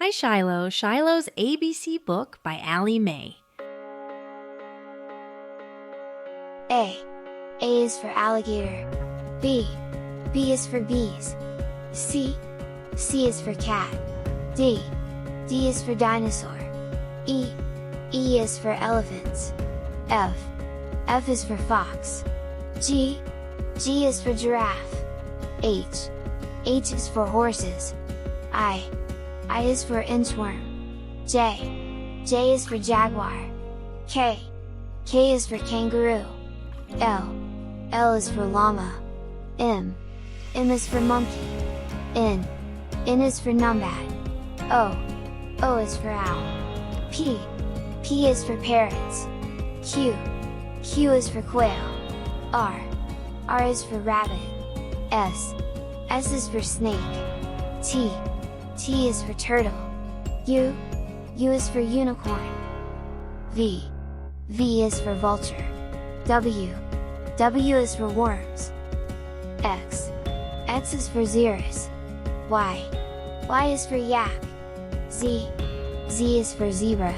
Hi Shiloh, Shiloh's ABC book by Allie Mae. A. A is for alligator. B. B is for bees. C. C is for cat. D. D is for dinosaur. E. E is for elephants. F. F is for fox. G. G is for giraffe. H. H is for horses. I. I is for inchworm. J. J is for jaguar. K. K is for kangaroo. L. L is for llama. M. M is for monkey. N. N is for numbat. O. O is for owl. P. P is for parrots. Q. Q is for quail. R. R is for rabbit. S. S is for snake. T. T is for turtle. U. U is for unicorn. V. V is for vulture. W. W is for worms. X. X is for xerus. Y. Y is for yak. Z. Z is for zebra.